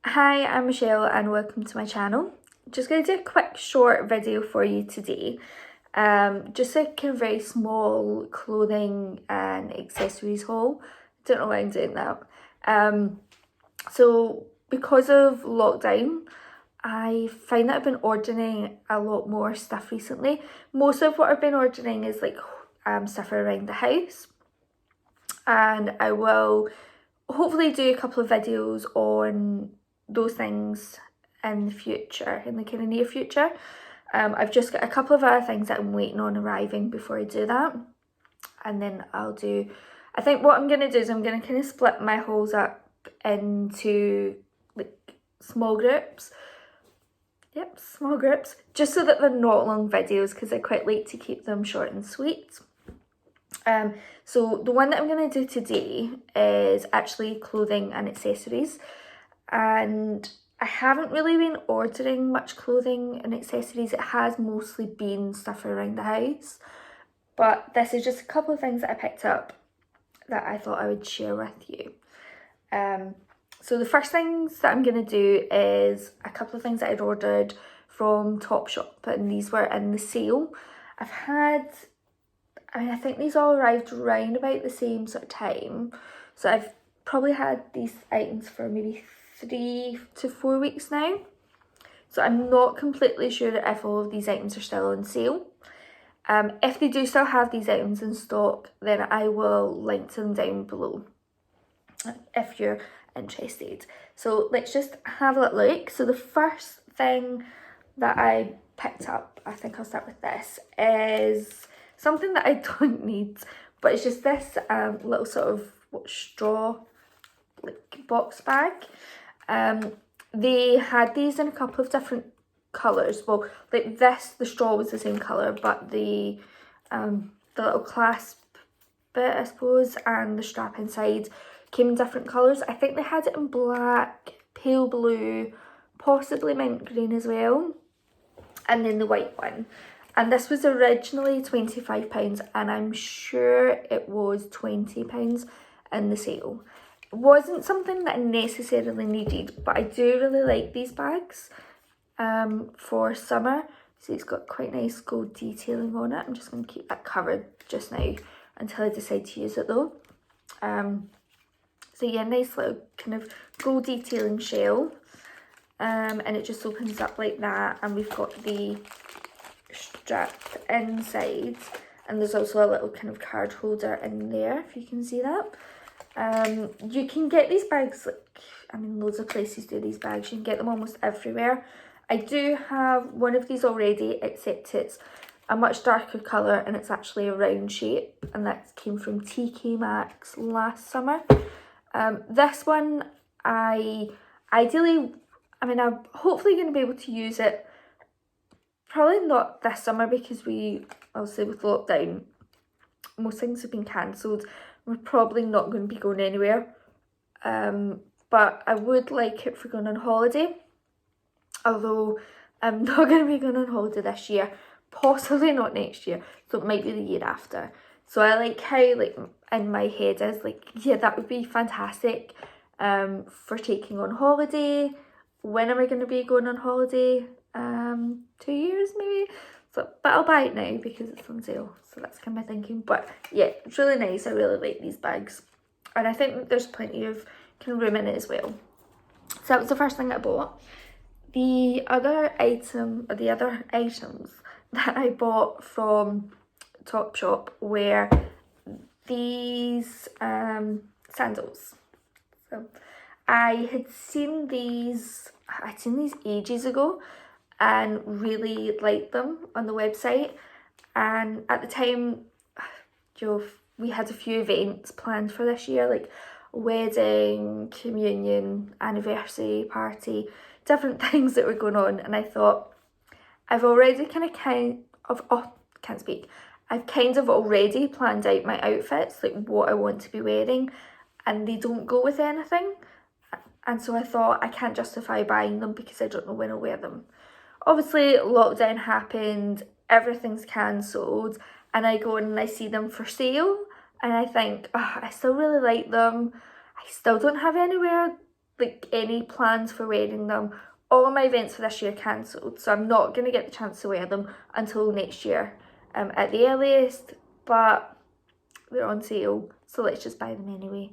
Hi, I'm Michelle and welcome to my channel. Just going to do a quick short video for you today. Just a kind of very small clothing and accessories haul. Don't know why I'm doing that. So because of lockdown, I find that I've been ordering a lot more stuff recently. Most of what I've been ordering is like stuff around the house, and I will hopefully do a couple of videos on those things in the future, in the kind of near future. I've just got a couple of other things that I'm waiting on arriving before I do that, and then I think what I'm going to do is I'm going to kind of split my hauls up into like small groups. Yep, small groups, just so that they're not long videos, because I quite like to keep them short and sweet. So the one that I'm going to do today is actually clothing and accessories, and I haven't really been ordering much clothing and accessories. It has mostly been stuff around the house, but this is just a couple of things that I picked up that I thought I would share with you. So the first things that I'm going to do is a couple of things that I'd ordered from Topshop, and these were in the sale. I think these all arrived around about the same sort of time. So I've probably had these items for maybe 3 to 4 weeks now. So I'm not completely sure if all of these items are still on sale. If they do still have these items in stock, then I will link to them down below if you're interested. So let's just have a little look. So the first thing that I picked up, I think I'll start with this, is something that I don't need, but it's just this little sort of straw like box bag. They had these in a couple of different colours. Well, like this, the straw was the same colour, but the little clasp bit, I suppose, and the strap inside came in different colours. I think they had it in black, pale blue, possibly mint green as well, and then the white one. And this was originally £25, and I'm sure it was £20 in the sale. It wasn't something that I necessarily needed, but I do really like these bags for summer. See, it's got quite nice gold detailing on it. I'm just going to keep that covered just now until I decide to use it though. So yeah, nice little kind of gold detailing shell. And it just opens up like that, and we've got the strap inside, and there's also a little kind of card holder in there, if you can see that. You can get these bags, like, I mean, loads of places do these bags. You can get them almost everywhere. I do have one of these already, except it's a much darker colour and it's actually a round shape, and that came from TK Maxx last summer. This one, I'm hopefully going to be able to use it. Probably not this summer, because obviously with lockdown, most things have been cancelled. We're probably not going to be going anywhere. But I would like it for going on holiday. Although I'm not going to be going on holiday this year. Possibly not next year. So it might be the year after. So I like how, like, in my head is like, yeah, that would be fantastic for taking on holiday. When am I going to be going on holiday? 2 years maybe. So, but I'll buy it now because it's on sale. So that's kind of my thinking. But yeah, it's really nice. I really like these bags, and I think that there's plenty of kind of room in it as well. So that was the first thing I bought. The other items that I bought from Topshop were these sandals. So I'd seen these ages ago and really liked them on the website. And at the time, we had a few events planned for this year, like a wedding, communion, anniversary party, different things that were going on. And I thought, I've already I've kind of already planned out my outfits, like what I want to be wearing, and they don't go with anything. And so I thought, I can't justify buying them because I don't know when I'll wear them. Obviously, lockdown happened, everything's cancelled, and I go and I see them for sale, and I think, oh, I still really like them. I still don't have anywhere like any plans for wearing them. All of my events for this year cancelled, so I'm not going to get the chance to wear them until next year at the earliest, but they're on sale, so let's just buy them anyway.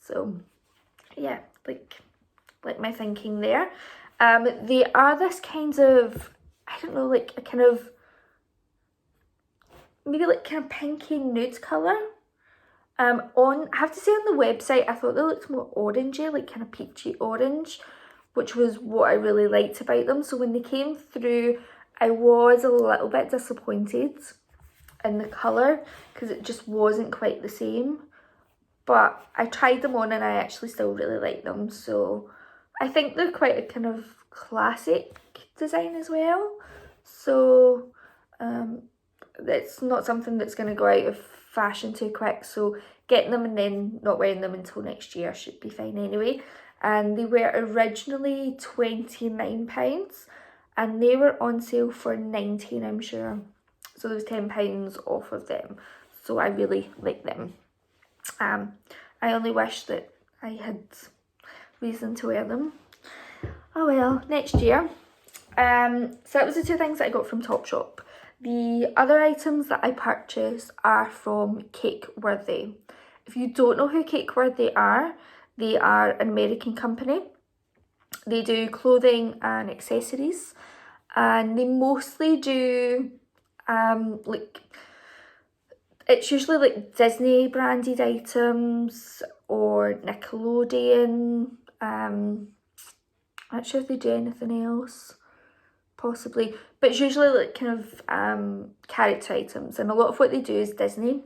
So yeah, like my thinking there. They are this kind of, I don't know, like a kind of, maybe like kind of pinky nude colour. I have to say on the website, I thought they looked more orangey, like kind of peachy orange, which was what I really liked about them. So when they came through, I was a little bit disappointed in the colour because it just wasn't quite the same. But I tried them on and I actually still really like them. So I think they're quite a kind of classic design as well. So it's not something that's going to go out of fashion too quick. So getting them and then not wearing them until next year should be fine anyway. And they were originally £29 and they were on sale for £19, I'm sure. So there was £10 off of them. So I really like them. I only wish that I had reason to wear them. Oh well, next year. So that was the two things that I got from Topshop. The other items that I purchased are from Cakeworthy. If you don't know who Cakeworthy are, they are an American company. They do clothing and accessories, and they mostly do like, it's usually like Disney branded items or Nickelodeon. I'm not sure if they do anything else, possibly, but it's usually like kind of character items, and a lot of what they do is Disney.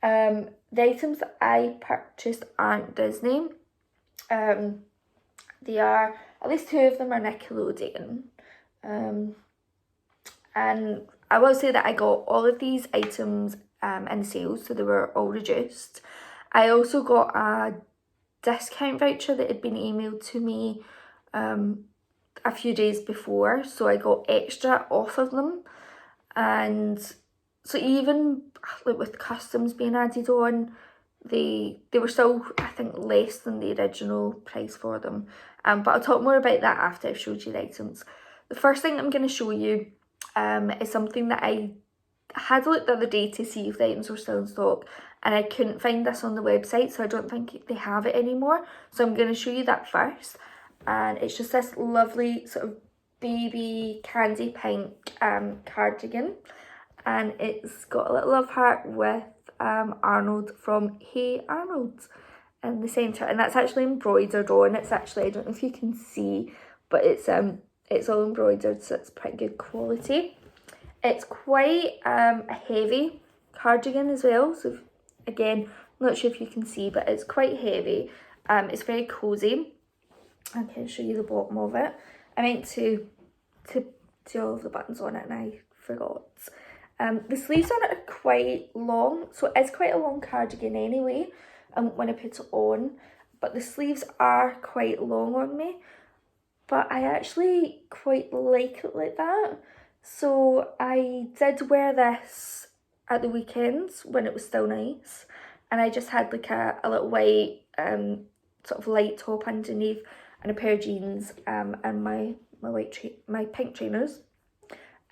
The items that I purchased aren't Disney. They are, at least two of them are Nickelodeon. And I will say that I got all of these items in sales, so they were all reduced. I also got a discount voucher that had been emailed to me a few days before, so I got extra off of them. And so even like with customs being added on, they were still, I think, less than the original price for them. But I'll talk more about that after I've showed you the items. The first thing I'm going to show you is something that I had looked the other day to see if the items were still in stock, and I couldn't find this on the website, so I don't think they have it anymore. So I'm going to show you that first. And it's just this lovely sort of baby candy pink cardigan, and it's got a little love heart with Arnold from Hey Arnold in the centre, and that's actually embroidered on. It's actually, I don't know if you can see, but it's all embroidered, so it's pretty good quality. It's quite a heavy cardigan as well, so again, not sure if you can see, but it's quite heavy. It's very cosy. I can show you the bottom of it. I meant to do all of the buttons on it and I forgot. The sleeves on it are quite long, so it's quite a long cardigan anyway when I put it on, but the sleeves are quite long on me, but I actually quite like it like that. So I did wear this at the weekends when it was still nice, and I just had like a little white sort of light top underneath and a pair of jeans and my pink trainers,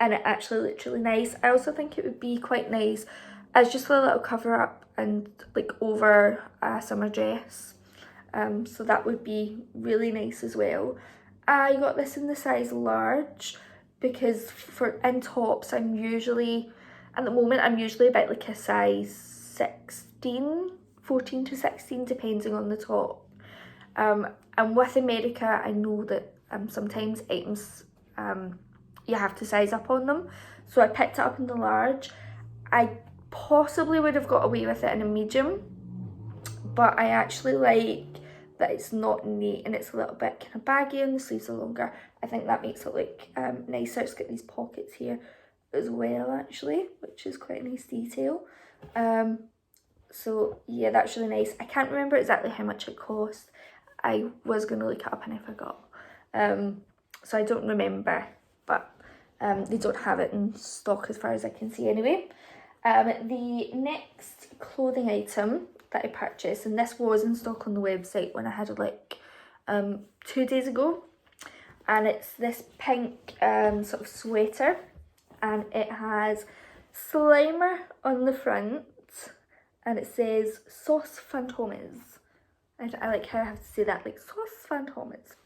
and it actually looked really nice. I also think it would be quite nice as just a little cover up and like over a summer dress, so that would be really nice as well. I got this in the size large because in tops at the moment I'm usually about like a size 16, 14 to 16 depending on the top. And with America, I know that sometimes items you have to size up on them, so I picked it up in the large. I possibly would have got away with it in a medium, but I actually like that it's not neat and it's a little bit kind of baggy and the sleeves are longer. I think that makes it look nicer. It's got these pockets here as well actually, which is quite a nice detail. So yeah, that's really nice. I can't remember exactly how much it cost. I was going to look it up and I forgot. So I don't remember, but they don't have it in stock as far as I can see anyway. The next clothing item that I purchased, and this was in stock on the website when I had a look, 2 days ago, and it's this pink sort of sweater, and it has Slimer on the front, and it says Sauce Fantomas. I like how I have to say that, like Sauce Fantomas.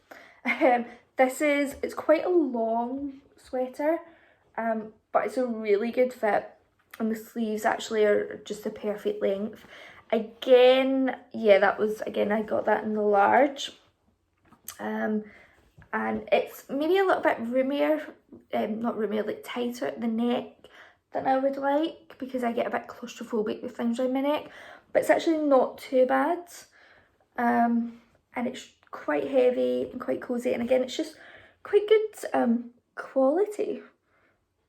It's quite a long sweater, but it's a really good fit, and the sleeves actually are just the perfect length. Again, yeah, I got that in the large. And it's maybe a little bit roomier, not roomier, like tighter at the neck than I would like, because I get a bit claustrophobic with things around my neck, but it's actually not too bad. And it's quite heavy and quite cozy, and again, it's just quite good quality,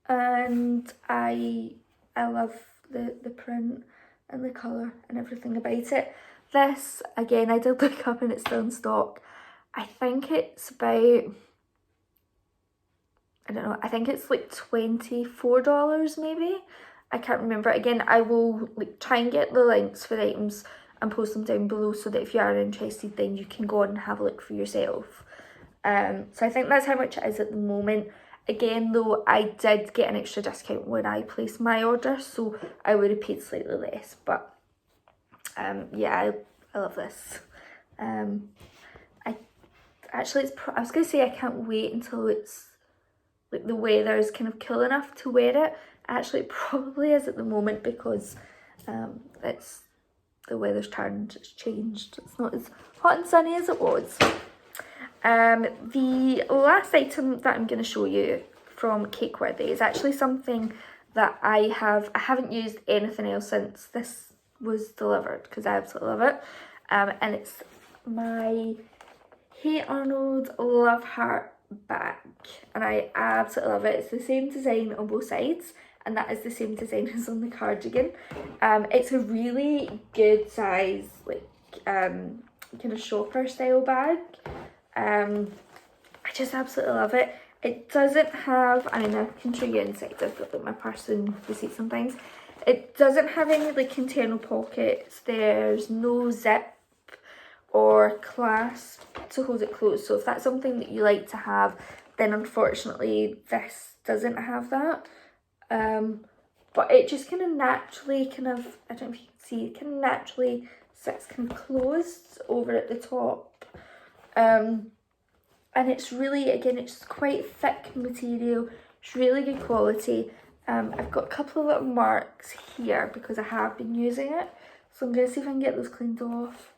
and I love the print and the colour and everything about it. This, again, I did look up and it's still in stock. I think it's about, I don't know, I think it's like $24 maybe. I can't remember. Again, I will like try and get the links for the items and post them down below, so that if you are interested, then you can go on and have a look for yourself. So I think that's how much it is at the moment. Again, though, I did get an extra discount when I placed my order, so I would have paid slightly less. But yeah, I love this. I was going to say I can't wait until it's like the weather is kind of cool enough to wear it. Actually, it probably is at the moment, because the weather's turned, it's changed. It's not as hot and sunny as it was. The last item that I'm going to show you from Cakeworthy is actually something that I haven't used anything else since this was delivered, because I absolutely love it. And it's my Hey Arnold Love Heart bag, and I absolutely love it. It's the same design on both sides, and that is the same design as on the cardigan. It's a really good size, like kind of shopper style bag. I just absolutely love it. It doesn't have, I mean, I can show you inside. I've got like my purse and receipts and things. It doesn't have any like internal pockets. There's no zip or clasp to hold it closed. So if that's something that you like to have, then unfortunately this doesn't have that. But it just kind of naturally I don't know if you can see, it kind of naturally sits kind of closed over at the top. And it's really, again, it's quite thick material. It's really good quality. I've got a couple of little marks here because I have been using it, so I'm going to see if I can get those cleaned off.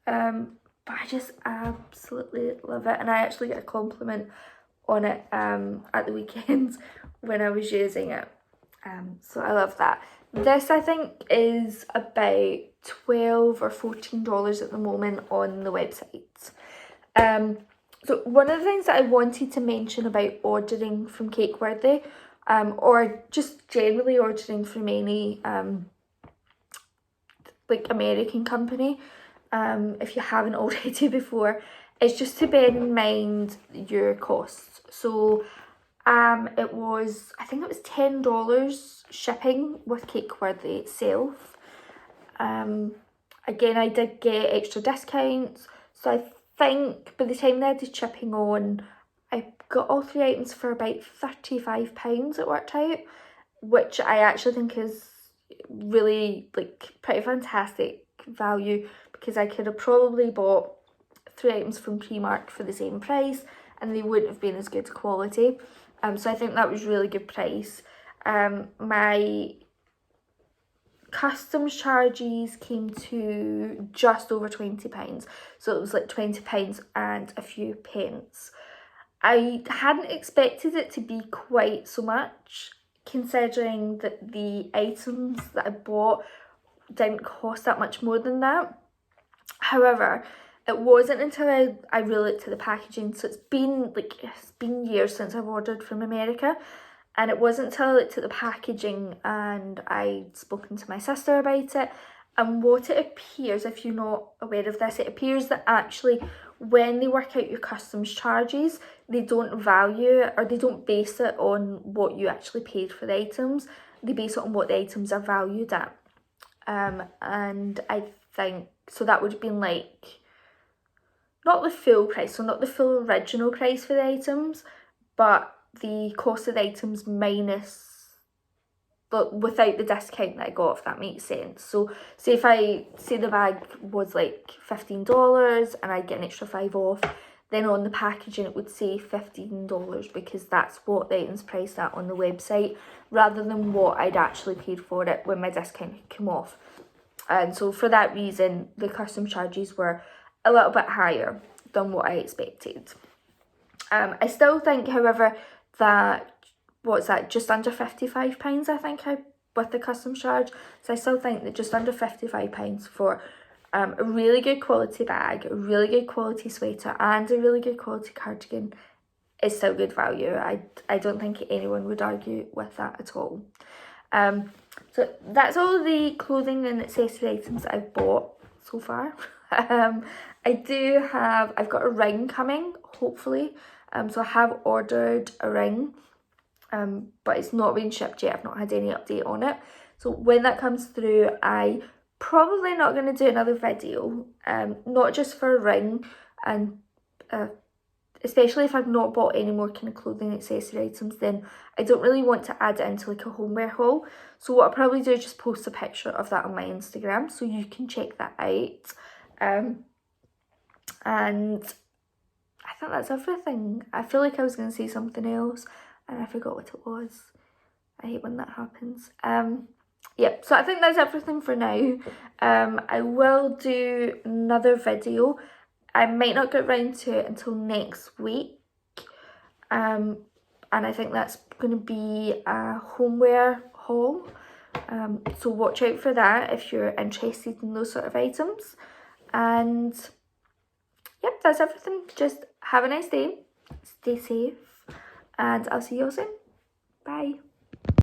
But I just absolutely love it, and I actually get a compliment on it at the weekend when I was using it. So I love that. This, I think, is about $12 or $14 at the moment on the website. So one of the things that I wanted to mention about ordering from Cakeworthy, or just generally ordering from any like American company, if you haven't already before, is just to bear in mind your costs. So it was, I think it was $10 shipping with Cakeworthy itself. Again, I did get extra discounts, so I think by the time they had the shipping on, I got all 3 items for about £35 it worked out, which I actually think is really like pretty fantastic value, because I could have probably bought 3 items from Primark for the same price and they wouldn't have been as good quality. So I think that was really good price. My customs charges came to just over £20, so it was like £20 and a few pence. I hadn't expected it to be quite so much, considering that the items that I bought didn't cost that much more than that. However, it wasn't until I really looked at the packaging, so it's been years since I've ordered from America, and it wasn't until I looked at the packaging and I'd spoken to my sister about it, and what it appears, if you're not aware of this, it appears that actually when they work out your customs charges, they don't value it, or they don't base it on what you actually paid for the items. They base it on what the items are valued at. And I think, so that would have been like, not the full price, so not the full original price for the items, but the cost of the items minus, but without the discount that I got, if that makes sense. So say if I say the bag was like $15 and I get an extra 5 off, then on the packaging it would say $15 because that's what the item's priced at on the website, rather than what I'd actually paid for it when my discount had come off. And so for that reason, the custom charges were a little bit higher than what I expected. I still think, however, that, what's that, just under £55 I think with the custom charge. So I still think that just under £55 for a really good quality bag, a really good quality sweater and a really good quality cardigan is still good value. I don't think anyone would argue with that at all. So that's all the clothing and accessory items that I've bought so far. I've got a ring coming, hopefully. So I have ordered a ring, but it's not been shipped yet. I've not had any update on it. So when that comes through, I probably not going to do another video, not just for a ring, and especially if I've not bought any more kind of clothing accessory items, then I don't really want to add it into like a homeware haul. So what I'll probably do is just post a picture of that on my Instagram so you can check that out. And I think that's everything. I feel like I was going to say something else and I forgot what it was. I hate when that happens. Yep, so I think that's everything for now. I will do another video. I might not get round to it until next week. And I think that's going to be a homeware haul. So watch out for that if you're interested in those sort of items. And yep, that's everything. Just have a nice day, stay safe, and I'll see you all soon. Bye.